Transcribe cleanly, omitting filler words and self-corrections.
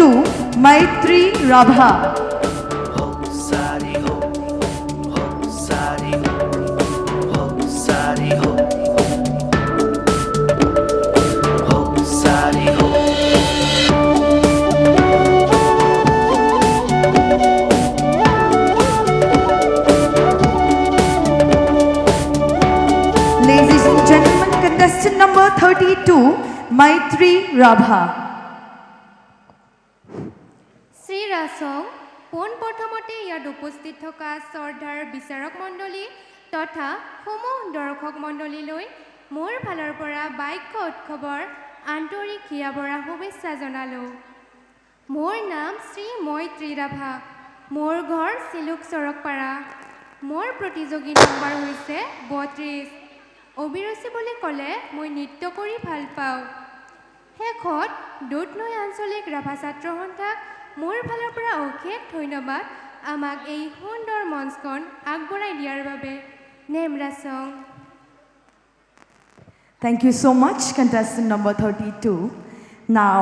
32, Maitri Rabha. Ladies and gentlemen, contestant number 32, Maitri Rabha. Shri ৰাছং পোনপ্ৰথমতে ইয়াত উপস্থিত থকা শ্ৰদ্ধাৰ বিচাৰক মণ্ডলী তথা সমূহ দৰ্শক মণ্ডলীলৈ মোৰ ফালৰ পৰা বাক্য উৎসৱৰ আন্তৰিক হিয়াভৰা শুভেচ্ছা জনালোঁ। মোৰ নাম শ্ৰী মৈত্ৰী ৰাভা। মোৰ ঘৰ চিলুক চৰকপাৰা। মোৰ প্ৰতিযোগী নম্বৰ হৈছে 32। অভিৰুচি বুলি ক'লে মই নৃত্য কৰি ভাল পাওঁ। শেষত দুধনৈ আঞ্চলিক ৰাভা ছাত্ৰ সন্থাক মোৰ ফালৰ পৰা অশেষ ধন্যবাদ আমাক এই সুন্দৰ মঞ্চখন আগবঢ়াই দিয়াৰ বাবে। Name ৰাছং। Thank you so much, contestant number 32. Now,